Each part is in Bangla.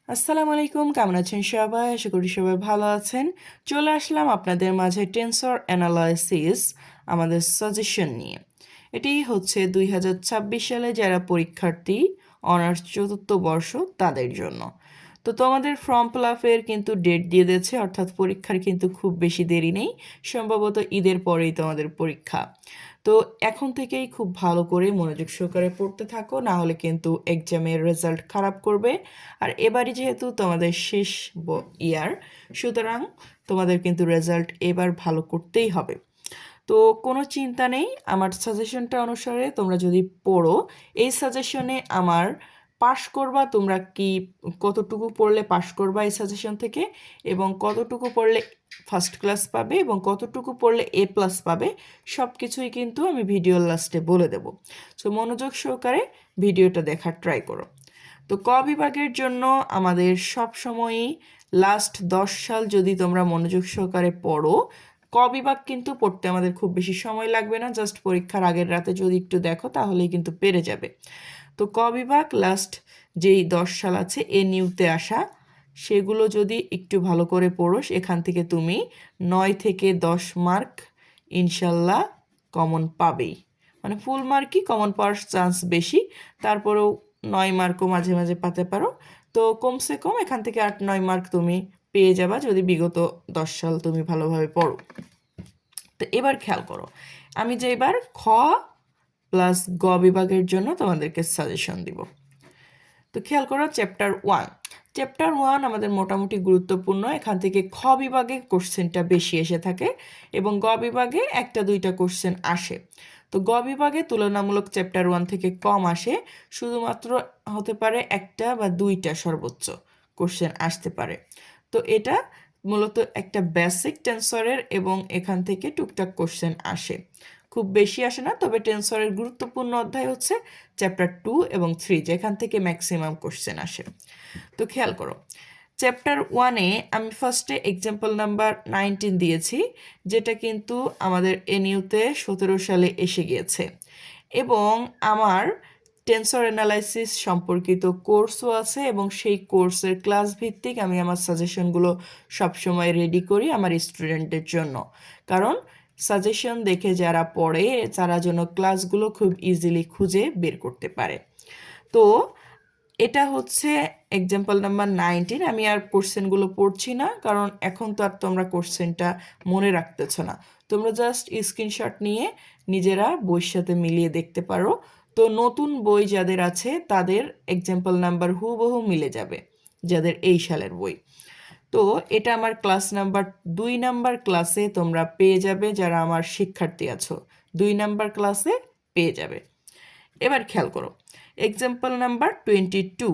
আসসালামু আলাইকুম, কেমন আছেন সবাই? আশা করি সবাই ভালো আছেন। চলে আসলাম আপনাদের মাঝে টেন্সর অ্যানালাইসিস আমাদের সাজেশন নিয়ে। এটি হচ্ছে 2026 সালে যারা পরীক্ষার্থী অনার্স চতুর্থ বর্ষ তাদের জন্য। তো তোমাদের ফর্ম ফিল আপের কিন্তু ডেট দিয়ে দিয়েছে, অর্থাৎ পরীক্ষার কিন্তু খুব বেশি দেরি নেই, সম্ভবত ঈদের পরেই তোমাদের পরীক্ষা। তো এখন থেকেই খুব ভালো করে মনোযোগ সহকারে পড়তে থাকো, না হলে কিন্তু এক্সামের রেজাল্ট খারাপ করবে। আর এবারই যেহেতু তোমাদের শেষ ইয়ার, সুতরাং তোমাদের কিন্তু রেজাল্ট এবার ভালো করতেই হবে। তো কোনো চিন্তা নেই, আমার সাজেশনটা অনুসারে তোমরা যদি পড়ো, এই সাজেশনে আমার পাশ করবা, তোমরা কি কতটুকু পড়লে পাশ করবা এই সাজেশন থেকে, এবং কতটুকু পড়লে ফার্স্ট ক্লাস পাবে এবং কতটুকু পড়লে A+ পাবে, সব কিছুই কিন্তু আমি ভিডিওর লাস্টে বলে দেব। সো মনোযোগ সহকারে ভিডিওটা দেখার ট্রাই করো। তো ক বিভাগের জন্য আমাদের সব সময়ই লাস্ট 10 সাল যদি তোমরা মনোযোগ সহকারে পড়ো, ক বিভাগ কিন্তু পড়তে আমাদের খুব বেশি সময় লাগবে না, জাস্ট পরীক্ষার আগের রাতে যদি একটু দেখো তাহলেই কিন্তু পেরে যাবে। তো ক বিভাগ লাস্ট যেই 10 সাল আছে নিউতে আসা, সেগুলো যদি একটু ভালো করে পড়ো, এখান থেকে তুমি 9 থেকে 10 মার্ক ইনশাল্লাহ কমন পাবেই। মানে ফুল মার্কই কমন পাওয়ার চান্স বেশি, তারপরেও 9 মার্কও মাঝে মাঝে পাতে পারো। তো কমসে কম এখান থেকে 8-9 মার্ক তুমি পেয়ে যাবা যদি বিগত 10 সাল তুমি ভালোভাবে পড়ো। তো এবার খেয়াল করো, আমি যে এবার খ প্লাস গ বিভাগের জন্য তোমাদেরকে সাজেশন দিব। তো খেয়াল করো, চ্যাপ্টার 1 আমাদের মোটামুটি গুরুত্বপূর্ণ। এখান থেকে খ বিভাগে কোশ্চেনটা বেশি এসে থাকে এবং গ বিভাগে 1-2টা কোশ্চেন আসে। তো গ বিভাগে তুলনামূলক চ্যাপ্টার 1 থেকে কম আসে, শুধুমাত্র হতে পারে 1টা বা 2টা সর্বোচ্চ কোশ্চেন আসতে পারে। তো এটা মূলত একটা বেসিক টেন্সরের এবং এখান থেকে টুকটাক কোশ্চেন আসে, খুব বেশি আসে না। তবে টেন্সরের গুরুত্বপূর্ণ অধ্যায় হচ্ছে চ্যাপ্টার 2 এবং 3, যেখান থেকে ম্যাক্সিমাম কোশ্চেন আসে। তো খেয়াল করো, চ্যাপ্টার 1-এ আমি ফার্স্টে এক্সাম্পল নাম্বার 19 দিয়েছি, যেটা কিন্তু আমাদের এনইউতে 17 সালে এসে গিয়েছে, এবং আমার টেন্সর অ্যানালাইসিস সম্পর্কিত কোর্সও আছে, এবং সেই কোর্সের ক্লাস ভিত্তিক আমি আমার সাজেশনগুলো সবসময় রেডি করি আমার স্টুডেন্টদের জন্য। কারণ সাজেশন দেখে যারা পড়ে তারা যেন ক্লাসগুলো খুব ইজিলি খুঁজে বের করতে পারে। তো এটা হচ্ছে এক্সাম্পল নাম্বার 19। আমি আর কোশ্চেনগুলো পড়ছি না, কারণ এখন তো আর তোমরা কোশ্চেনটা মনে রাখতেছ না, তোমরা জাস্ট স্ক্রিনশট নিয়ে নিজেরা বইয়ের সাথে মিলিয়ে দেখতে পারো। তো নতুন বই যাদের আছে তাদের এক্সাম্পল নাম্বার হুবহু মিলে যাবে, যাদের এই সালের বই। তো এটা আমার ক্লাস নাম্বার 2 নাম্বার ক্লাসে তোমরা পেয়ে যাবে, যারা আমার শিক্ষার্থী আছো 2 নাম্বার ক্লাসে পেয়ে যাবে। এবার খেয়াল করো, এক্সাম্পল নাম্বার 22,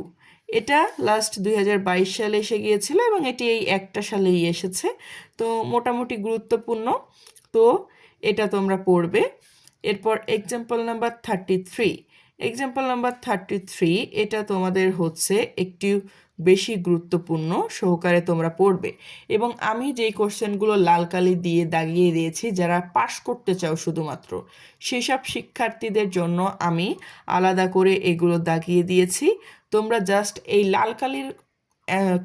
এটা লাস্ট 2022 সালে এসে গিয়েছিল এবং এটি এই একটা সালেই এসেছে। তো মোটামুটি গুরুত্বপূর্ণ, তো এটা তোমরা পড়বে। এরপর এক্সাম্পল নাম্বার 33, এটা তোমাদের হচ্ছে একটু বেশি গুরুত্বপূর্ণ সহকারে তোমরা পড়বে, এবং আমি যেই কোশ্চেনগুলো লাল কালি দিয়ে দাগিয়ে দিয়েছি, যারা পাশ করতে চাও শুধুমাত্র সেসব শিক্ষার্থীদের জন্য আমি আলাদা করে এগুলো দাগিয়ে দিয়েছি। তোমরা জাস্ট এই লাল কালির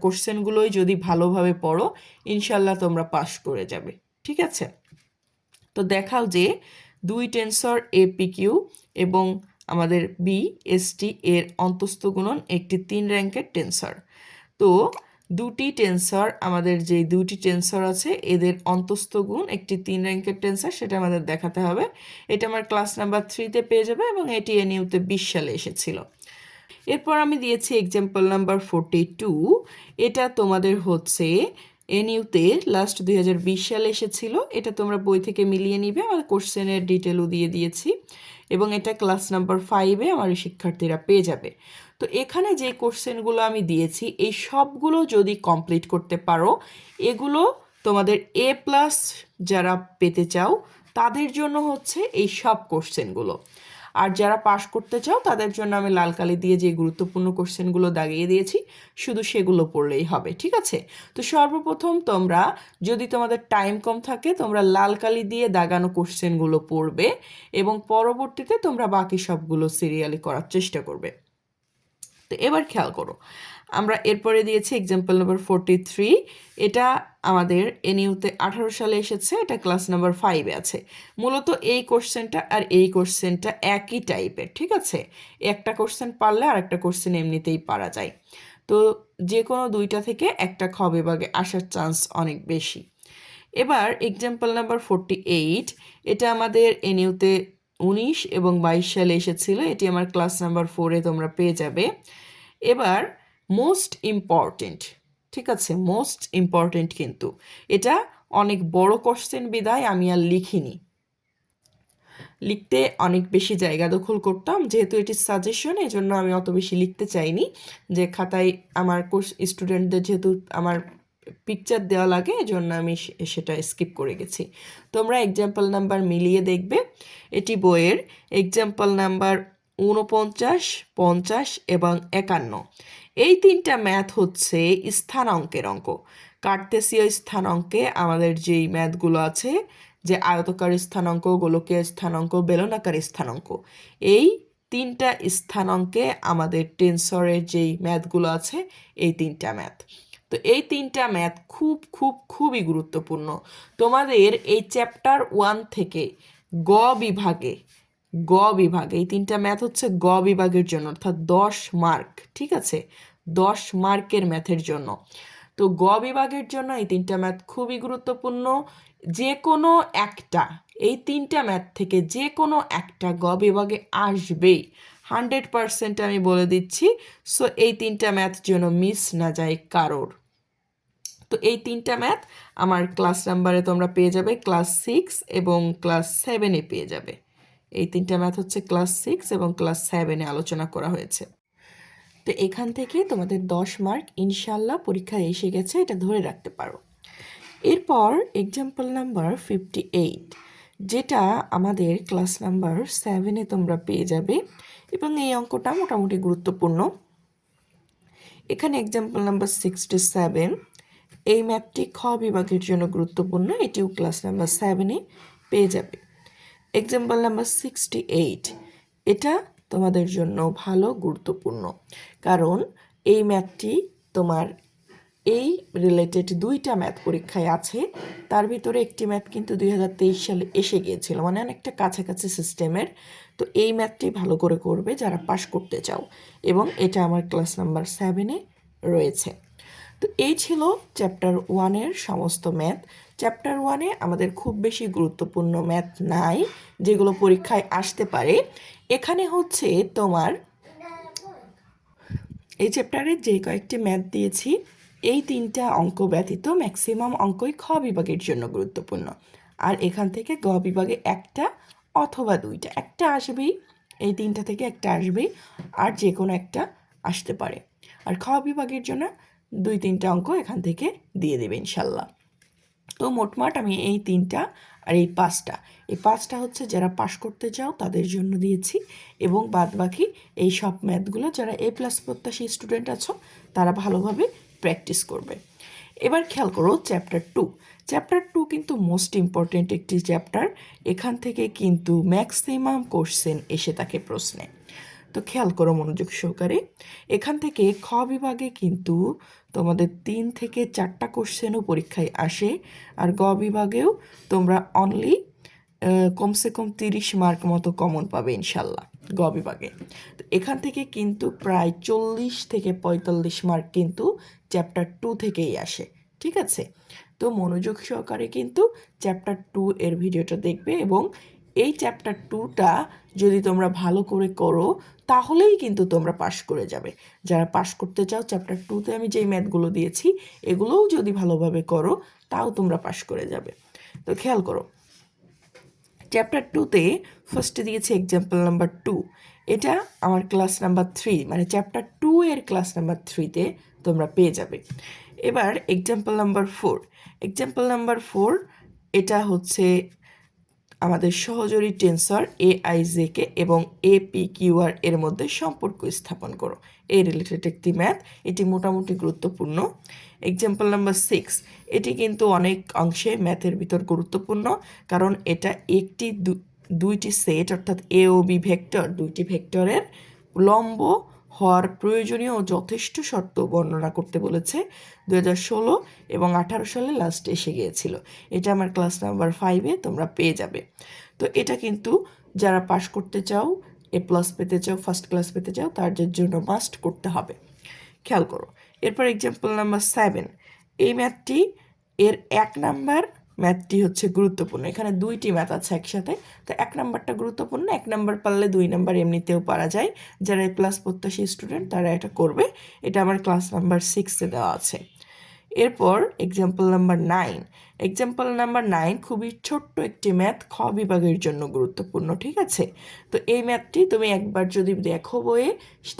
কোশ্চেনগুলোই যদি ভালোভাবে পড়ো, ইনশাল্লাহ তোমরা পাশ করে যাবে। ঠিক আছে? তো দেখাও যে 2 টেন্সর APQ এবং আমাদের BST এর অন্তস্থ গুণন একটি 3 র্যাঙ্কের টেন্সর। তো আমাদের যে দুটি টেন্সর আছে এদের অন্তস্থ গুণ একটি 3 র্যাঙ্কের টেন্সর, সেটা আমাদের দেখাতে হবে। এটা আমার ক্লাস নাম্বার 3-তে পেয়ে যাবে এবং এটি এনইউতে 20 সালে এসেছিল। এরপর আমি দিয়েছি এক্সাম্পল নাম্বার 42, এটা তোমাদের হচ্ছে এনইউতে লাস্ট 2020 সালে এসেছিল। এটা তোমরা বই থেকে মিলিয়ে নিবে, আমার কোশ্চেনের ডিটেলও দিয়ে দিয়েছি, এবং এটা ক্লাস নাম্বার 5-এ আমার শিক্ষার্থীরা পেয়ে যাবে। তো এখানে যে কোশ্চেনগুলো আমি দিয়েছি এই সবগুলো যদি কমপ্লিট করতে পারো, এগুলো তোমাদের A+ যারা পেতে চাও তাদের জন্য হচ্ছে এই সব কোশ্চেনগুলো। আর যারা পাশ করতে চাও তাদের জন্য আমি লাল কালি দিয়ে যে গুরুত্বপূর্ণ কোশ্চেনগুলো দাগিয়ে দিয়েছি, শুধু সেগুলো পড়লেই হবে। ঠিক আছে? তো সর্বপ্রথম তোমরা, যদি তোমাদের টাইম কম থাকে, তোমরা লাল কালি দিয়ে দাগানো কোশ্চেনগুলো পড়বে এবং পরবর্তীতে তোমরা বাকি সবগুলো সিরিয়ালি করার চেষ্টা করবে। তো এবার খেয়াল করো, আমরা এরপরে দিয়েছি এক্সাম্পল নাম্বার 43। এটা আমাদের এনইউতে 18 সালে এসেছে, এটা ক্লাস নাম্বার 5-এ আছে। মূলত এই কোশ্চেনটা আর এই কোশ্চেনটা একই টাইপের, ঠিক আছে? একটা কোশ্চেন পারলে আর একটা কোশ্চেন এমনিতেই পারা যায়। তো যে কোনো দুইটা থেকে একটা খ বিভাগে আসার চান্স অনেক বেশি। এবার এক্সাম্পল নাম্বার 48, এটা আমাদের এনইউতে 19 এবং 22 সালে এসেছিল। এটি আমার ক্লাস নাম্বার 4-এ তোমরা পেয়ে যাবে। এবার মোস্ট ইম্পর্টেন্ট, ঠিক আছে, মোস্ট ইম্পর্টেন্ট, কিন্তু এটা অনেক বড় কোশ্চেন বিধায় আমি আর লিখিনি, লিখতে অনেক বেশি জায়গা দখল করতাম, যেহেতু এটি সাজেশন এই জন্য আমি অত বেশি লিখতে চাইনি, যে খাতায় আমার স্টুডেন্টদের যেহেতু আমার পিকচার দেওয়া লাগে এজন্য আমি সেটা স্কিপ করে গেছি। তোমরা এক্সাম্পল নাম্বার মিলিয়ে দেখবে। এটি বইয়ের এক্সাম্পল নাম্বার 49, 50 এবং 51। এই তিনটা ম্যাথ হচ্ছে স্থানাঙ্কের অঙ্ক। কার্তেসীয় স্থানাঙ্কে আমাদের যেই ম্যাথগুলো আছে, যে আয়তকার স্থানাঙ্ক, গোলকীয় স্থানাঙ্ক, বেলনাকার স্থানাঙ্ক, এই তিনটা স্থানাঙ্কে আমাদের টেনসরের যেই ম্যাথগুলো আছে, এই তিনটা ম্যাথ। তো এই তিনটা ম্যাথ খুবই গুরুত্বপূর্ণ। তোমাদের এই চ্যাপ্টার 1 থেকে গ বিভাগে এই তিনটা ম্যাথ হচ্ছে গ বিভাগের জন্য, অর্থাৎ 10 মার্ক, ঠিক আছে, 10 মার্কের ম্যাথের জন্য। তো গ বিভাগের জন্য এই তিনটা ম্যাথ খুবই গুরুত্বপূর্ণ। যে কোনো একটা, এই তিনটা ম্যাথ থেকে যে কোনো একটা গ বিভাগে আসবেই, 100% আমি বলে দিচ্ছি। সো এই তিনটা ম্যাথ যেন মিস না যায় কারোর। তো এই তিনটা ম্যাথ আমার ক্লাস নাম্বারে তোমরা পেয়ে যাবে, ক্লাস 6 এবং ক্লাস 7-এ পেয়ে যাবে। এই তিনটা ম্যাথ হচ্ছে ক্লাস 6 এবং ক্লাস 7-এ আলোচনা করা হয়েছে। তো এখান থেকে তোমাদের 10 মার্ক ইনশাল্লাহ পরীক্ষায় এসে গেছে, এটা ধরে রাখতে পারো। এরপর এক্সাম্পল নাম্বার 58, যেটা আমাদের ক্লাস নাম্বার 7-এ তোমরা পেয়ে যাবে, এবং এই অঙ্কটা মোটামুটি গুরুত্বপূর্ণ। এখানে এক্সাম্পল নাম্বার 67, এই ম্যাথটি খ বিভাগের জন্য গুরুত্বপূর্ণ, এটিও ক্লাস নাম্বার 7-এ পেয়ে যাবে। এক্সাম্পল নাম্বার 68, এটা তোমাদের জন্য ভালো গুরুত্বপূর্ণ, কারণ এই ম্যাথটি তোমার এই রিলেটেড দুইটা ম্যাথ পরীক্ষায় আছে। তার ভিতরে একটি ম্যাথ কিন্তু 2023 সালে এসে গিয়েছিল, মানে অনেকটা কাছাকাছি সিস্টেমের। তো এই ম্যাথটি ভালো করে করবে যারা পাশ করতে চাও, এবং এটা আমার ক্লাস নাম্বার 7-এ রয়েছে। তো এই ছিল চ্যাপ্টার 1-এর সমস্ত ম্যাথ। চ্যাপ্টার 1-এ আমাদের খুব বেশি গুরুত্বপূর্ণ ম্যাথ নাই যেগুলো পরীক্ষায় আসতে পারে। এখানে হচ্ছে তোমার এই চ্যাপ্টারে যে কয়েকটি ম্যাথ দিয়েছি, এই তিনটা অঙ্ক ব্যতীত ম্যাক্সিমাম অঙ্কই খ বিভাগের জন্য গুরুত্বপূর্ণ। আর এখান থেকে গ বিভাগে একটা অথবা দুইটা, একটা আসবেই, এই তিনটা থেকে একটা আসবেই, আর যে কোনো একটা আসতে পারে। আর খ বিভাগের জন্য 2-3টা অঙ্ক এখান থেকে দিয়ে দেবে ইনশাল্লাহ। তো মোটমাট আমি এই 3টা আর এই 5টা হচ্ছে যারা পাশ করতে চাও তাদের জন্য দিয়েছি, এবং বাদ বাকি এই সব ম্যাথগুলো যারা A+ প্রত্যাশী স্টুডেন্ট আছো তারা ভালোভাবে প্র্যাকটিস করবে। এবার খেয়াল করো চ্যাপ্টার 2। চ্যাপ্টার 2 কিন্তু মোস্ট ইম্পর্টেন্ট একটি চ্যাপ্টার, এখান থেকে কিন্তু ম্যাক্সিমাম কোশ্চেন এসে থাকে প্রশ্নে। তো খেয়াল করো মনোযোগ সহকারে, এখান থেকে খ বিভাগে কিন্তু তোমাদের 3 থেকে 4টা কোশ্চেনও পরীক্ষায় আসে, আর গ বিভাগেও তোমরা অনলি কমসে কম 30 মার্ক মতো কমন পাবে ইনশাল্লাহ গ বিভাগে। তো এখান থেকে কিন্তু প্রায় 40 থেকে 45 মার্ক কিন্তু চ্যাপ্টার 2 থেকেই আসে, ঠিক আছে? তো মনোযোগ সহকারে কিন্তু চ্যাপ্টার 2 এর ভিডিওটা দেখবে, এবং এই চ্যাপ্টার 2টা যদি তোমরা ভালো করে করো তাহলেই কিন্তু তোমরা পাশ করে যাবে। যারা পাশ করতে চাও, চ্যাপ্টার 2তে আমি যেই ম্যাথগুলো দিয়েছি এগুলোও যদি ভালোভাবে করো তাও তোমরা পাশ করে যাবে। তো খেয়াল করো, চ্যাপ্টার 2তে ফার্স্টে দিয়েছে এক্সাম্পল নাম্বার 2, এটা আমার ক্লাস নাম্বার 3, মানে চ্যাপ্টার 2 এর ক্লাস নাম্বার 3-তে তোমরা পেয়ে যাবে। এবার এক্সাম্পল নাম্বার 4, এটা হচ্ছে আমাদের সহযোগী টেন্সর AIJK এবং APQR এর মধ্যে সম্পর্ক স্থাপন করো, এই রিলেটেড একটি ম্যাথ, এটি মোটামুটি গুরুত্বপূর্ণ। এক্সাম্পল নাম্বার 6, এটি কিন্তু অনেক অংশে ম্যাথের ভিতর গুরুত্বপূর্ণ, কারণ এটা দুইটি সেট অর্থাৎ A ও B ভেক্টর, দুইটি ভেক্টরের লম্ব হওয়ার প্রয়োজনীয় ও যথেষ্ট শর্ত বর্ণনা করতে বলেছে। 2016 এবং 18 সালে লাস্টে এসে গিয়েছিল। এটা আমার ক্লাস নাম্বার 5-এ তোমরা পেয়ে যাবে। তো এটা কিন্তু যারা পাস করতে চাও, A+ পেতে চাও, ফার্স্ট ক্লাস পেতে চাও, তাদের জন্য মাস্ট করতে হবে। খেয়াল করো, এরপর এক্সাম্পল নাম্বার 7। এই ম্যাথটি এর 1 নাম্বার ম্যাথটি হচ্ছে গুরুত্বপূর্ণ। এখানে 2টি ম্যাথ আছে একসাথে, তো 1 নাম্বারটা গুরুত্বপূর্ণ। 1 নাম্বার পারলে 2 নাম্বার এমনিতেও পারা যায়। যারা A+ প্রত্যাশী স্টুডেন্ট তারা এটা করবে। এটা আমার ক্লাস নাম্বার 6-এ দেওয়া আছে। এরপর এক্সাম্পল নাম্বার 9। এক্সাম্পল নাম্বার 9 খুবই ছোট্ট একটি ম্যাথ, খ বিভাগের জন্য গুরুত্বপূর্ণ, ঠিক আছে? তো এই ম্যাথটি তুমি একবার যদি দেখো বইয়ে,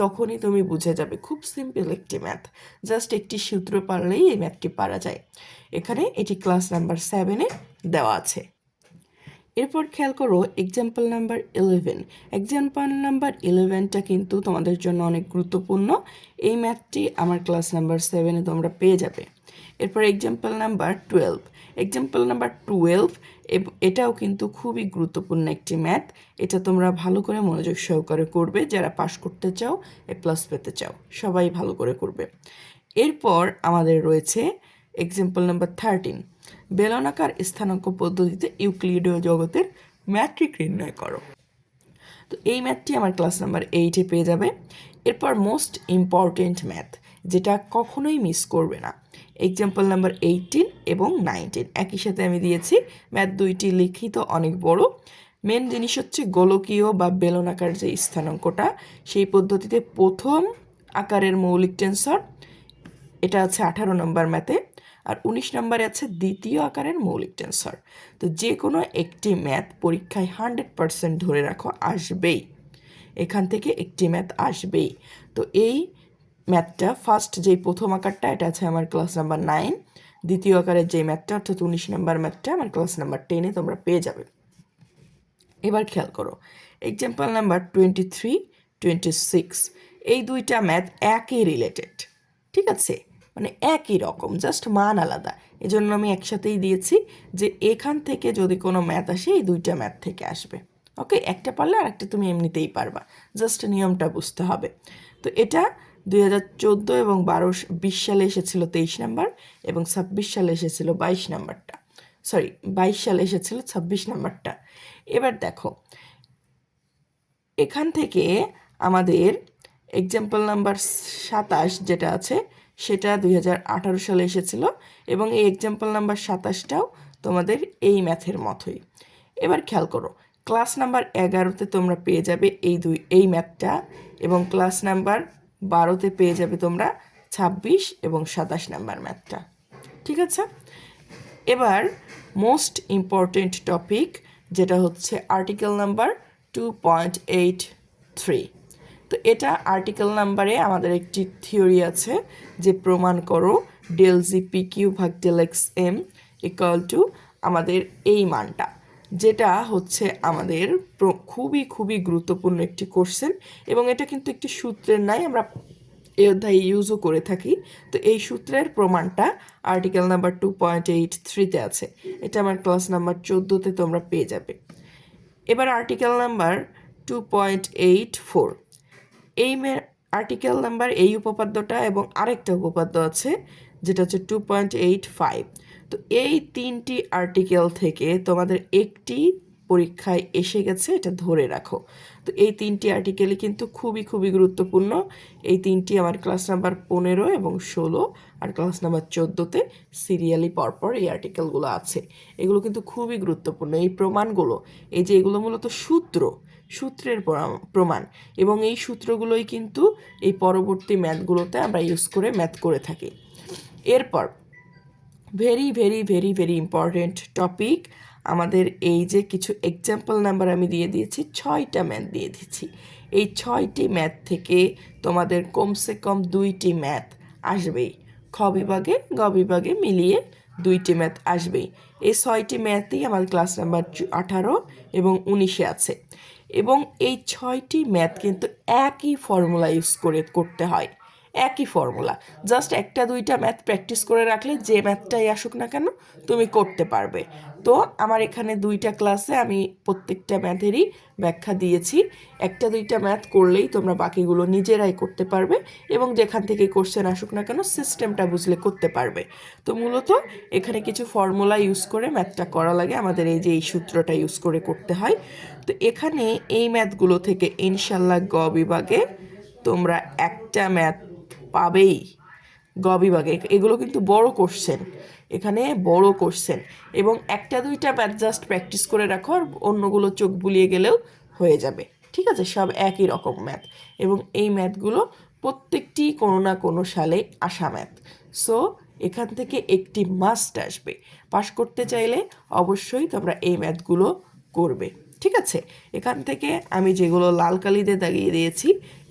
তখনই তুমি বুঝে যাবে। খুব সিম্পল একটি ম্যাথ, জাস্ট একটি সূত্র পারলেই এই ম্যাথটি পারা যায়। এখানে এটি ক্লাস নাম্বার 7-এ দেওয়া আছে। এরপর খেয়াল করো এক্সাম্পল নাম্বার 11। এক্সাম্পল নাম্বার 11টা কিন্তু তোমাদের জন্য অনেক গুরুত্বপূর্ণ। এই ম্যাথটি আমার ক্লাস নাম্বার 7-এ তোমরা পেয়ে যাবে। এরপর এক্সাম্পল নাম্বার 12। এক্সাম্পল নাম্বার 12 এটাও কিন্তু খুবই গুরুত্বপূর্ণ একটি ম্যাথ। এটা তোমরা ভালো করে মনোযোগ সহকারে করবে। যারা পাস করতে চাও, A+ পেতে চাও, সবাই ভালো করে করবে। এরপর আমাদের রয়েছে এক্সাম্পল নাম্বার 13। বেলনাকার স্থানাঙ্ক পদ্ধতিতে ইউক্লিডীয় জগতের ম্যাট্রিক নির্ণয় করো। তো এই ম্যাথটি আমার ক্লাস নাম্বার 8-এ পেয়ে যাবে। এরপর মোস্ট ইম্পর্টেন্ট ম্যাথ, যেটা কখনোই মিস করবে না, এক্সাম্পল নাম্বার 18 এবং 19 একই সাথে আমি দিয়েছি। ম্যাথ দুইটি লিখিত অনেক বড়। মেন জিনিস হচ্ছে গোলকীয় বা বেলনাকার যে স্থানাঙ্কটা, সেই পদ্ধতিতে প্রথম আকারের মৌলিক টেন্সর, এটা আছে 18 নম্বর ম্যাথে। আর 19 নম্বরে আছে দ্বিতীয় আকারের মৌলিক টেন্সর। তো যে কোনো একটি ম্যাথ পরীক্ষায় 100% ধরে রাখো আসবেই, এখান থেকে একটি ম্যাথ আসবেই। তো এই ম্যাথটা ফার্স্ট যেই প্রথম আকারটা, এটা আছে আমার ক্লাস নাম্বার 9। দ্বিতীয় আকারের যে ম্যাথটা অর্থাৎ 19 নম্বর ম্যাথটা আমার ক্লাস নাম্বার 10-এ তোমরা পেয়ে যাবে। এবার খেয়াল করো এক্সাম্পল নাম্বার 23, 26। এই দুইটা ম্যাথ একই রিলেটেড, ঠিক আছে? মানে একই রকম, জাস্ট মান আলাদা। এজন্য আমি একসাথেই দিয়েছি যে এখান থেকে যদি কোনো ম্যাথ আসে, এই দুইটা ম্যাথ থেকে আসবে। ওকে, একটা পারলে আরেকটা তুমি এমনিতেই পারবা, জাস্ট নিয়মটা বুঝতে হবে। তো এটা 2014 এবং 20 সালে এসেছিল 23 নাম্বার, এবং 26 সালে এসেছিল 22 নাম্বারটা। 22 সালে এসেছিল 26 নাম্বারটা। এবার দেখো, এখান থেকে আমাদের এক্সাম্পল নাম্বার 27 যেটা আছে, সেটা 2018 সালে এসেছিল, এবং এই এক্সাম্পল নাম্বার 27টাও তোমাদের এই ম্যাথের মতোই। এবার খেয়াল করো, ক্লাস নাম্বার 11-তে তোমরা পেয়ে যাবে এই ম্যাথটা, এবং ক্লাস নাম্বার 12-তে পেয়ে যাবে তোমরা 26 এবং 27 নাম্বার ম্যাথটা, ঠিক আছে? এবার মোস্ট ইম্পর্টেন্ট টপিক, যেটা হচ্ছে আর্টিকেল নাম্বার 2.83। তো এটা আর্টিকেল নাম্বারে আমাদের একটি থিওরি আছে যে প্রমাণ করো ডেল জি পি কিউ ভাগ del X M equal to আমাদের এই মানটা, যেটা হচ্ছে আমাদের খুবই খুবই গুরুত্বপূর্ণ একটি কোশ্চেন। এবং এটা কিন্তু একটি সূত্রের নাই, আমরা এই অধ্যায়ে ইউজও করে থাকি। তো এই সূত্রের প্রমাণটা আর্টিকেল নাম্বার 2.83-তে আছে। এটা আমার ক্লাস নাম্বার 14-তে তোমরা পেয়ে যাবে। এবার আর্টিকেল নাম্বার 2.84। এই আর্টিকেল নাম্বার এই উপপাদ্যটা এবং আরেকটা উপপাদ্য আছে যেটা হচ্ছে 2.85। তো এই 3টি আর্টিকেল থেকে তোমাদের একটি পরীক্ষায় এসে গেছে, এটা ধরে রাখো। তো এই 3টি আর্টিকেলই কিন্তু খুবই খুবই গুরুত্বপূর্ণ। এই 3টি আমার ক্লাস নাম্বার 15 এবং 16 আর ক্লাস নাম্বার 14-তে সিরিয়ালি পরপর এই আর্টিকেলগুলো আছে। এগুলো কিন্তু খুবই গুরুত্বপূর্ণ। এই প্রমাণগুলো, এই যে এগুলো মূলত সূত্রের প্রমাণ, এবং এই সূত্রগুলোই কিন্তু এই পরবর্তী ম্যাথগুলোতে আমরা ইউজ করে ম্যাথ করে থাকি। এরপর very very very very important topic, আমাদের এই যে কিছু এক্সাম্পল নাম্বার আমি দিয়ে দিয়েছি, 6টা ম্যাথ দিয়ে দিচ্ছি। এই 6টি ম্যাথ থেকে তোমাদের কমসে কম 2টি ম্যাথ আসবেই। খ বিভাগে গ বিভাগে মিলিয়ে 2টি ম্যাথ আসবেই। এই 6টি ম্যাথই আমার ক্লাস নাম্বার 18 এবং 19-এ আছে। এবং এই 6টি ম্যাথ কিন্তু একই ফর্মুলা ইউজ করে করতে হয়, একই ফর্মুলা, জাস্ট একটা দুইটা ম্যাথ প্র্যাকটিস করে রাখলে যে ম্যাথটাই আসুক না কেন তুমি করতে পারবে। তো আমার এখানে দুইটা ক্লাসে আমি প্রত্যেকটা ম্যাথেরই ব্যাখ্যা দিয়েছি। একটা দুইটা ম্যাথ করলেই তোমরা বাকিগুলো নিজেরাই করতে পারবে এবং যেখান থেকে কোশ্চেন আসুক না কেন সিস্টেমটা বুঝলে করতে পারবে। তো মূলত এখানে কিছু ফর্মুলা ইউজ করে ম্যাথটা করা লাগে, আমাদের এই যে এই সূত্রটা ইউজ করে করতে হয়। তো এখানে এই ম্যাথগুলো থেকে ইনশাল্লাহ গ বিভাগে তোমরা একটা ম্যাথ পাবেই। গ বিভাগে এগুলো কিন্তু বড় কোশ্চেন, এখানে বড় কোশ্চেন, এবং একটা দুইটা ম্যাথ জাস্ট প্র্যাকটিস করে রাখো, আর অন্যগুলো চোখ বুলিয়ে গেলেও হয়ে যাবে। ঠিক আছে, সব একই রকম ম্যাথ, এবং এই ম্যাথগুলো প্রত্যেকটি কোনো না কোনো সালে আসা ম্যাথ। সো এখান থেকে একটি মাস্ট আসবে। পাশ করতে চাইলে অবশ্যই তোমরা এই ম্যাথগুলো করবে। ঠিক আছে, এখান থেকে আমি যেগুলো লাল কালিতে দাগিয়ে দিয়েছি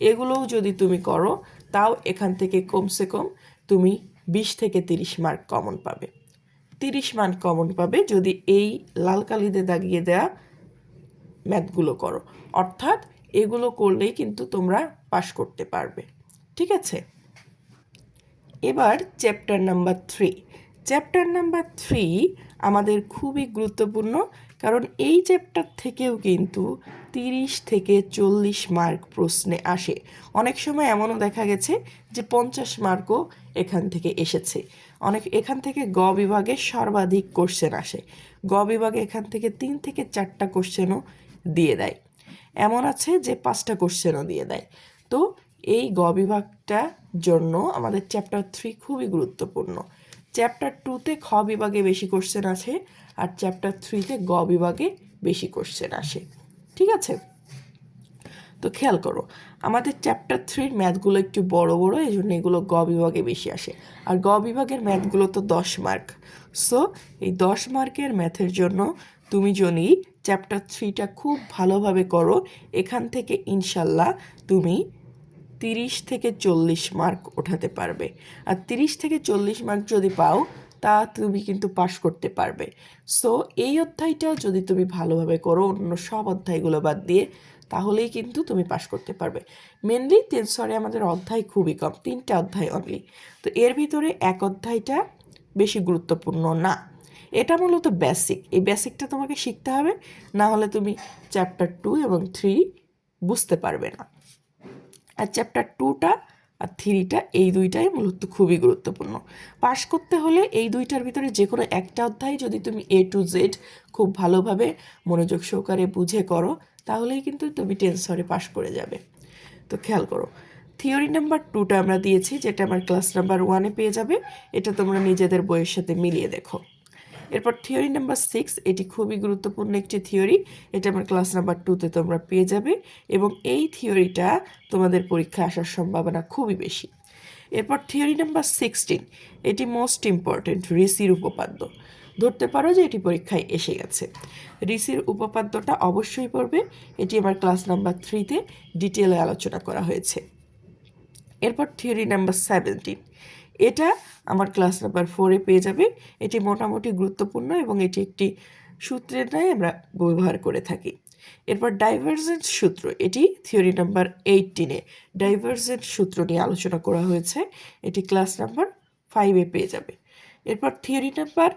এগুলোও যদি তুমি করো তাও এখান থেকে কমসে কম তুমি 20 থেকে 30 মার্ক কমন পাবে। 30 মার্ক কমন পাবে যদি এই লাল কালিতে দাগিয়ে দেওয়া ম্যাথগুলো করো, অর্থাৎ এগুলো করলেই কিন্তু তোমরা পাশ করতে পারবে। ঠিক আছে, এবার চ্যাপ্টার নাম্বার 3। চ্যাপ্টার নাম্বার 3 আমাদের খুবই গুরুত্বপূর্ণ, কারণ এই চ্যাপ্টার থেকেও কিন্তু 30 থেকে 40 মার্ক প্রশ্নে আসে। অনেক সময় এমনও দেখা গেছে যে 50 মার্কও এখান থেকে এসেছে। এখান থেকে গ বিভাগে সর্বাধিক কোশ্চেন আসে। গ বিভাগে এখান থেকে 3 থেকে 4টা কোশ্চেনও দিয়ে দেয়, এমন আছে যে 5টা কোশ্চেনও দিয়ে দেয়। তো এই গ বিভাগটার জন্য আমাদের চ্যাপ্টার 3 খুবই গুরুত্বপূর্ণ। চ্যাপ্টার 2তে খ বিভাগে বেশি কোশ্চেন আসে, আর চ্যাপ্টার 3তে গ বিভাগে বেশি কোশ্চেন আসে। ঠিক আছে, তো খেয়াল করো আমাদের চ্যাপ্টার 3-র ম্যাথগুলো একটু বড় বড়, এই জন্য এগুলো গ বিভাগে বেশি আসে, আর গ বিভাগের ম্যাথগুলো তো 10 মার্ক। সো এই 10 মার্কের ম্যাথের জন্য তুমি যদি চ্যাপ্টার 3টা খুব ভালোভাবে করো, এখান থেকে ইনশাল্লাহ তুমি 30 থেকে 40 মার্ক ওঠাতে পারবে। আর 30 থেকে 40 মার্ক যদি পাও তা তুমি কিন্তু পাশ করতে পারবে। সো এই অধ্যায়টা যদি তুমি ভালোভাবে করো অন্য সব অধ্যায়গুলো বাদ দিয়ে, তাহলেই কিন্তু তুমি পাশ করতে পারবে। মেনলি টেনসরে আমাদের অধ্যায় খুবই কম, 3টা অধ্যায় অনলি। তো এর ভিতরে এক অধ্যায়টা বেশি গুরুত্বপূর্ণ না, এটা মূলত বেসিক। এই বেসিকটা তোমাকে শিখতে হবে, না হলে তুমি চ্যাপ্টার 2 এবং 3 বুঝতে পারবে না। আর চ্যাপ্টার 2টা আর 3টা এই দুইটাই মূলত খুবই গুরুত্বপূর্ণ। পাশ করতে হলে এই দুইটার ভিতরে যে কোনো একটা অধ্যায় যদি তুমি A to Z খুব ভালোভাবে মনোযোগ সহকারে বুঝে করো, তাহলেই কিন্তু তুমি টেনসরে পাশ করে যাবে। তো খেয়াল করো, থিওরি নাম্বার 2টা আমরা দিয়েছি, যেটা আমার ক্লাস নাম্বার 1-এ পেয়ে যাবে। এটা তোমরা নিজেদের বইয়ের সাথে মিলিয়ে দেখো। এরপর থিওরি নাম্বার 6, এটি খুবই গুরুত্বপূর্ণ একটি থিওরি, এটা আমার ক্লাস নাম্বার 2-তে তোমরা পেয়ে যাবে, এবং এই থিওরিটা তোমাদের পরীক্ষায় আসার সম্ভাবনা খুবই বেশি। এরপর থিওরি নাম্বার 16, এটি মোস্ট ইম্পর্টেন্ট, রিসির উপপাদ্য। ধরতে পারো যে এটি পরীক্ষায় এসে গেছে। রিসির উপপাদ্যটা অবশ্যই পড়বে, এটি আমার ক্লাস নাম্বার 3-তে ডিটেলে আলোচনা করা হয়েছে। এরপর থিওরি নাম্বার 17, এটা আমার ক্লাস নাম্বার 4-এ পেয়ে যাবে। এটি মোটামুটি গুরুত্বপূর্ণ এবং এটি একটি সূত্রের ন্যায় আমরা ব্যবহার করে থাকি। এরপর ডাইভারজেন্স সূত্র, এটি থিওরি নাম্বার 18-এ ডাইভারজেন্স সূত্র নিয়ে আলোচনা করা হয়েছে, এটি ক্লাস নাম্বার 5-এ পেয়ে যাবে। এরপর থিওরি নাম্বার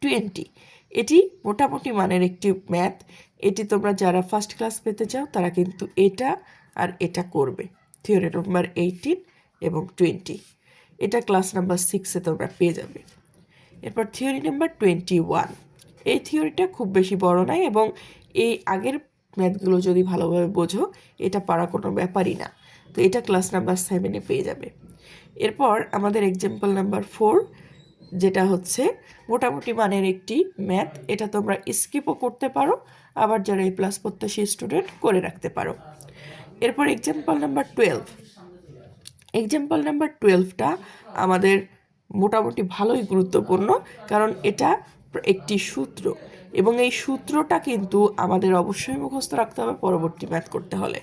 20, এটি মোটামুটি মানের একটি ম্যাথ, এটি তোমরা যারা ফার্স্ট ক্লাস পেতে চাও তারা কিন্তু এটা আর এটা করবে। থিওরি নাম্বার 18 এবং 20, এটা ক্লাস নাম্বার 6-এ তোমরা পেয়ে যাবে। এরপর থিওরি নাম্বার 21, এই থিওরিটা খুব বেশি বড় নয়, এবং এই আগের ম্যাথগুলো যদি ভালোভাবে বোঝো এটা পারা কোনো ব্যাপারই না। তো এটা ক্লাস নাম্বার 7-এ পেয়ে যাবে। এরপর আমাদের এক্সাম্পল নাম্বার 4, যেটা হচ্ছে মোটামুটি মানের একটি ম্যাথ, এটা তোমরা স্কিপও করতে পারো, আবার যারা A+ প্রত্যাশী স্টুডেন্ট করে রাখতে পারো। এরপর এক্সাম্পল নাম্বার 12, এক্সাম্পল নাম্বার 12টা আমাদের মোটামুটি ভালোই গুরুত্বপূর্ণ, কারণ এটা একটি সূত্র, এবং এই সূত্রটা কিন্তু আমাদের অবশ্যই মুখস্থ রাখতে হবে পরবর্তী ম্যাথ করতে হলে।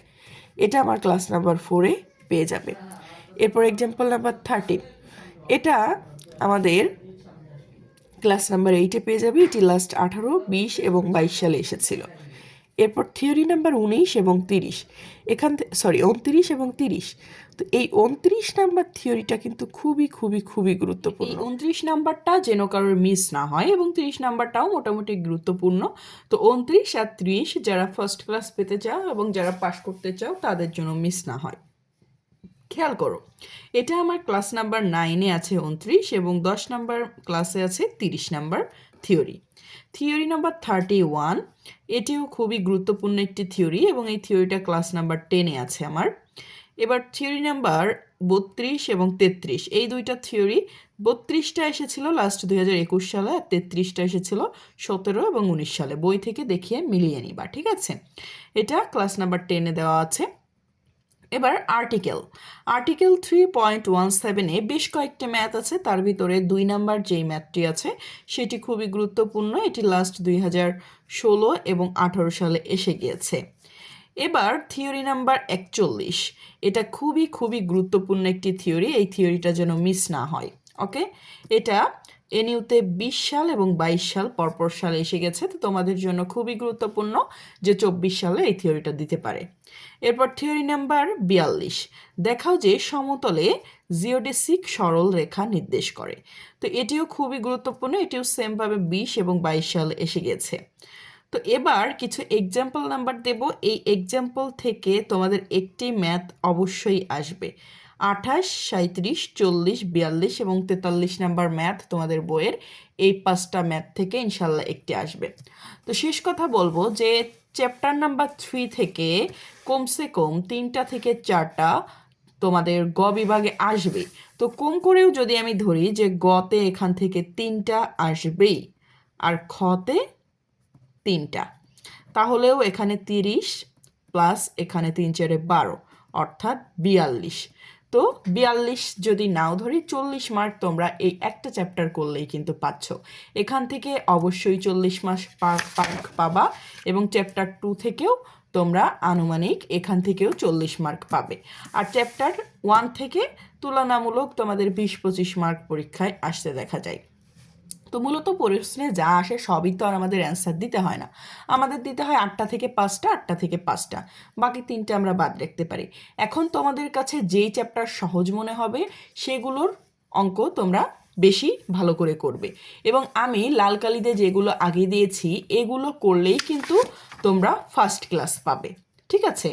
এটা আমার ক্লাস নাম্বার 4-এ পেয়ে যাবে। এরপর এক্সাম্পল নাম্বার 13, এটা আমাদের ক্লাস নাম্বার 8-এ পেয়ে যাবে, এটি লাস্ট 18, 20 এবং 22 সালে এসেছিল। এরপর থিওরি নাম্বার 19 এবং 30, 29 এবং 30। তো এই 29 নাম্বার থিওরিটা কিন্তু খুবই খুবই খুবই গুরুত্বপূর্ণ। 29 নাম্বারটা যেন কারোর মিস না হয়, এবং 30 নাম্বারটাও মোটামুটি গুরুত্বপূর্ণ। তো 29 আর 30 যারা ফার্স্ট ক্লাস পেতে চাও এবং যারা পাস করতে চাও তাদের জন্য মিস না হয়। খেয়াল করো, এটা আমার ক্লাস নাম্বার 9-এ আছে 29, এবং 10 নাম্বার ক্লাসে আছে 30 নাম্বার থিওরি। থিওরি নাম্বার 31, এটিও খুবই গুরুত্বপূর্ণ একটি থিওরি, এবং এই থিওরিটা ক্লাস নাম্বার 10-এ আছে আমার। এবার থিওরি নাম্বার 32 এবং 33, এই দুইটা থিওরি, 32টা এসেছিল লাস্ট 2021 সালে, আর 33টা এসেছিল 17 এবং 19 সালে। বই থেকে দেখিয়ে মিলিয়ে নিবা, ঠিক আছে? এটা ক্লাস নাম্বার 10-এ দেওয়া আছে। এবার আর্টিকেল 3.17-এ বেশ কয়েকটি ম্যাথ আছে, তার ভিতরে 2 নাম্বার যেই ম্যাথটি আছে সেটি খুবই গুরুত্বপূর্ণ। এটি লাস্ট 2016 এবং 18 সালে এসে গিয়েছে। এবার থিওরি নাম্বার 41, এটা খুবই খুবই গুরুত্বপূর্ণ একটি থিওরি, এই থিওরিটা যেন মিস না হয়। ওকে, এটা এনইউতে 20 সাল এবং 22 সাল পরপর সালে এসে গেছে, তো তোমাদের জন্য খুবই গুরুত্বপূর্ণ যে 24 সালে এই থিওরিটা দিতে পারে। এরপর থিওরি নাম্বার 42, দেখাও যে সমতলে জিওডেসিক সরল রেখা নির্দেশ করে। তো এটিও খুবই গুরুত্বপূর্ণ, এটিও সেমভাবে 20 এবং 22 সালে এসে গেছে। তো এবার কিছু এক্সাম্পল নাম্বার দেব, এই এক্সাম্পল থেকে তোমাদের একটি ম্যাথ অবশ্যই আসবে। 28, 37, 40, 42 এবং 43 নাম্বার ম্যাথ তোমাদের বইয়ের এই 5টা ম্যাথ থেকে ইনশাল্লাহ একটি আসবে। তো শেষ কথা বলবো যে চ্যাপ্টার নাম্বার 3 থেকে কমসে কম 3টা থেকে 4টা তোমাদের গ বিভাগে আসবে। তো কম করেও যদি আমি ধরি যে গতে এখান থেকে 3টা আসবেই, আর খতে 3টা, তাহলেও এখানে 30 প্লাস এখানে 3 4 12, অর্থাৎ 42। তো 42 যদি নাও ধরি, 40 মার্ক তোমরা এই একটা চ্যাপ্টার করলেই কিন্তু পাচ্ছ। এখান থেকে অবশ্যই 40 মার্ক পাবা, এবং চ্যাপ্টার 2 থেকেও তোমরা আনুমানিক এখান থেকেও 40 মার্ক পাবে। আর চ্যাপ্টার 1 থেকে তুলনামূলক তোমাদের 20-25 মার্ক পরীক্ষায় আসতে দেখা যায়। তো মূলত প্রশ্নে যা আসে সবই তো আর আমাদের অ্যান্সার দিতে হয় না, আমাদের দিতে হয় 8টা থেকে 5টা, 8টা থেকে 5টা, বাকি 3টে আমরা বাদ রাখতে পারি। এখন তোমাদের কাছে যেই চ্যাপ্টার সহজ মনে হবে সেগুলোর অঙ্ক তোমরা বেশি ভালো করে করবে, এবং আমি লাল কালিতে যেগুলো আগে দিয়েছি এগুলো করলেই কিন্তু তোমরা ফার্স্ট ক্লাস পাবে, ঠিক আছে?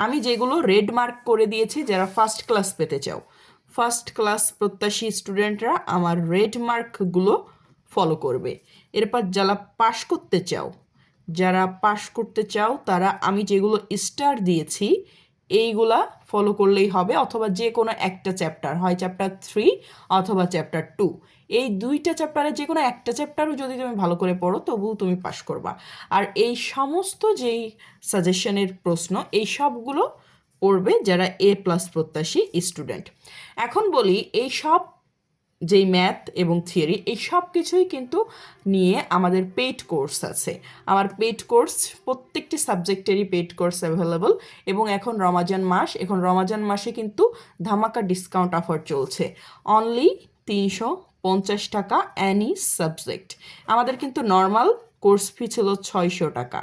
আমি যেগুলো রেড মার্ক করে দিয়েছি, যারা ফার্স্ট ক্লাস পেতে চাও, ফার্স্ট ক্লাস প্রত্যাশী স্টুডেন্টরা আমার রেড মার্কগুলো ফলো করবে। এরপর যারা পাশ করতে চাও তারা আমি যেগুলো স্টার দিয়েছি এইগুলা ফলো করলেই হবে, অথবা যে কোনো একটা চ্যাপ্টার, হয় চ্যাপ্টার 3 অথবা চ্যাপ্টার 2, এই দুইটা চ্যাপ্টারে যে কোনো একটা চ্যাপ্টারও যদি তুমি ভালো করে পড়ো তবুও তুমি পাশ করবা। আর এই সমস্ত যেই সাজেশনের প্রশ্ন এই সবগুলো পড়বে যারা A+ প্রত্যাশী স্টুডেন্ট। এখন বলি এই সব যেই ম্যাথ এবং থিওরি এই সব কিছুই কিন্তু নিয়ে আমাদের পেইড কোর্স আছে। আমার পেইড কোর্স, প্রত্যেকটি সাবজেক্টেরই পেইড কোর্স অ্যাভেলেবল, এবং এখন রমাজান মাসে কিন্তু ধামাকা ডিসকাউন্ট অফার চলছে, অনলি 350 টাকা অ্যানি সাবজেক্ট। আমাদের কিন্তু নর্মাল কোর্স ফি ছিল 600 টাকা।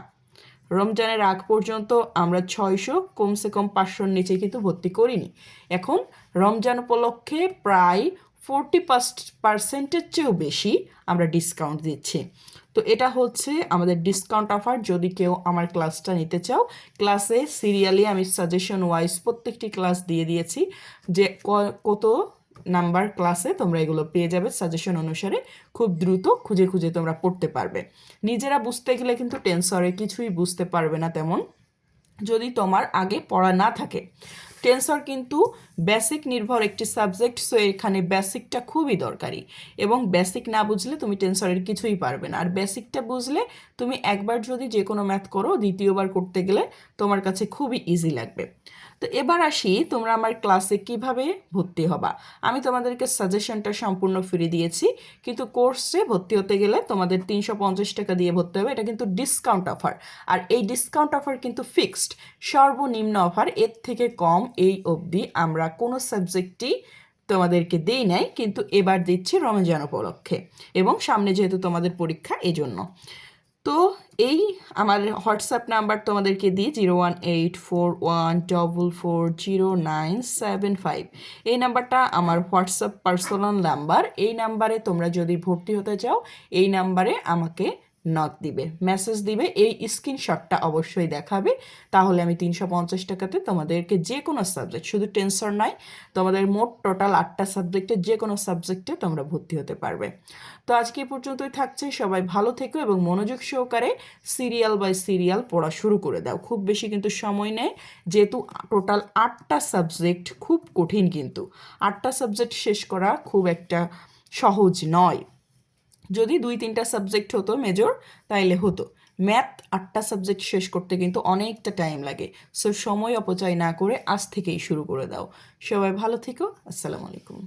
রমজানের আগ পর্যন্ত আমরা 600, কমসে কম 500-র নিচে কিন্তু ভর্তি করিনি। এখন রমজান উপলক্ষে প্রায় 40% চেয়েও বেশি আমরা ডিসকাউন্ট দিচ্ছি। তো এটা হচ্ছে আমাদের ডিসকাউন্ট অফার। যদি কেউ আমার ক্লাসটা নিতে চাও, ক্লাসে সিরিয়ালি আমি সাজেশন ওয়াইজ প্রত্যেকটি ক্লাস দিয়ে দিয়েছি যে কত নাম্বার ক্লাসে তোমরা এগুলো পেয়ে যাবে সাজেশন অনুসারে, খুব দ্রুত খুঁজে খুঁজে তোমরা পড়তে পারবে। নিজেরা বুঝতে গেলে কিন্তু টেন্সরে কিছুই বুঝতে পারবে না তেমন, যদি তোমার আগে পড়া না থাকে। টেন্সর কিন্তু বেসিক নির্ভর একটি সাবজেক্ট, সো এখানে বেসিকটা খুবই দরকারি, এবং বেসিক না বুঝলে তুমি টেন্সরের কিছুই পারবে না। আর বেসিকটা বুঝলে তুমি একবার যদি যে কোনো ম্যাথ করো, দ্বিতীয়বার করতে গেলে তোমার কাছে খুবই ইজি লাগবে। তো এবার আসি তোমরা আমার ক্লাসে কিভাবে ভর্তি হবা। আমি তোমাদেরকে সাজেশনটা সম্পূর্ণ ফ্রি দিয়েছি, কিন্তু কোর্সে ভর্তি হতে গেলে তোমাদের 350 টাকা দিয়ে ভর্তি হবে। এটা কিন্তু ডিসকাউন্ট অফার, আর এই ডিসকাউন্ট অফার কিন্তু ফিক্সড, সর্বনিম্ন অফার। এর থেকে কম এই অবধি আমরা কোনো সাবজেক্টই তোমাদেরকে দেই নাই, কিন্তু এবার দিচ্ছি রমজান উপলক্ষে, এবং সামনে যেহেতু তোমাদের পরীক্ষা এজন্য। তো এই আমার হোয়াটসঅ্যাপ নাম্বার তোমাদেরকে দিই 01841440975। এই নাম্বারটা আমার হোয়াটসঅ্যাপ পার্সোনাল নাম্বার। এই নাম্বারে তোমরা যদি ভর্তি হতে চাও এই নাম্বারে আমাকে নক দিবে, মেসেজ দিবে, এই স্ক্রিনশটটা অবশ্যই দেখাবে। তাহলে আমি 350 টাকাতে তোমাদেরকে যে কোনো সাবজেক্ট, শুধু টেন্সর নয়, তোমাদের মোট টোটাল 8টা সাবজেক্টে যে কোনো সাবজেক্টে তোমরা ভর্তি হতে পারবে। তো আজকে এ পর্যন্তই থাকছে। সবাই ভালো থেকো এবং মনোযোগ সহকারে সিরিয়াল বাই সিরিয়াল পড়া শুরু করে দাও। খুব বেশি কিন্তু সময় নেই, যেহেতু টোটাল 8টা সাবজেক্ট খুব কঠিন, কিন্তু 8টা সাবজেক্ট শেষ করা খুব একটা সহজ নয়। যদি 2-3টা সাবজেক্ট হতো মেজর তাইলে হতো, ম্যাথ 8টা সাবজেক্ট শেষ করতে কিন্তু অনেকটা টাইম লাগে। সো সময় অপচয় না করে আজ থেকেই শুরু করে দাও। সবাই ভালো থেকো। আসসালামু আলাইকুম।